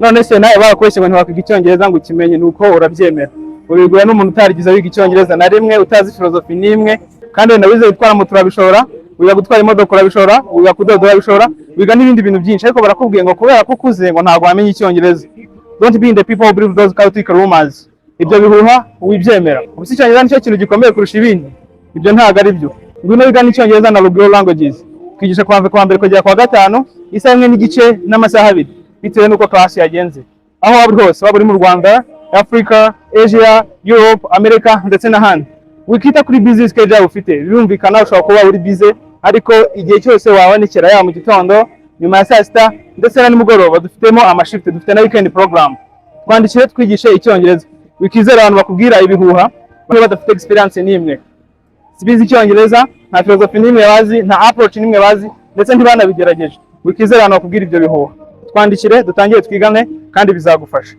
none se nawe bakwese ngo ntiwakwiga icyongereza ngo ukimenye nuko urabyemera ubigura n'umuntu utarigize wiga icyongereza na rimwe utazi filozofi n'imwe kandi nawize gutwara moto urabishora wiga gutwara imodoka urabishora wiga kudoda urabishora wiga n'ibindi bintu byinshi ariko barakubwiye ngo kubera ko ukuze ngo ntabwo wamenye icyongereza. Don't be in the people who believe those chaotic rumors. Ibyo bihuha wibyemera ubuse icyongereza nicyo kintu gikomeye kurusha ibindi ibyo ntabwo ari byo. Ngwino wiga n'icyongereza na Lugero languages twigisha kuva mbere kugera kwa gatanu isaha imwe n'igice n'amasaha 2 bitewe n'uko class yagenze aho waba hose waba uri mu Rwanda, Africa, Asia, Europe, America ndetse n'ahandi. Wikita kuri business schedule yawe ufite birumvikana ushobora kuba uri busy ariko igihe cyose wabonekera ya mu gitondo nyuma ya saa sita ndetse na nimugoroba dufitemo amashift dufite na weekend program twandikire twigishe icyongereza. Wikizera abantu bakubwira ibihuha niba badafite experience n'imwe sibizi icyongereza nta philosophy n'imwe bazi nta approach n'imwe bazi ndetse ntibana bigerageje. Wikizera abantu bakubwira ibyo bihuha twandikire dutangire twigane kandi bizagufasha.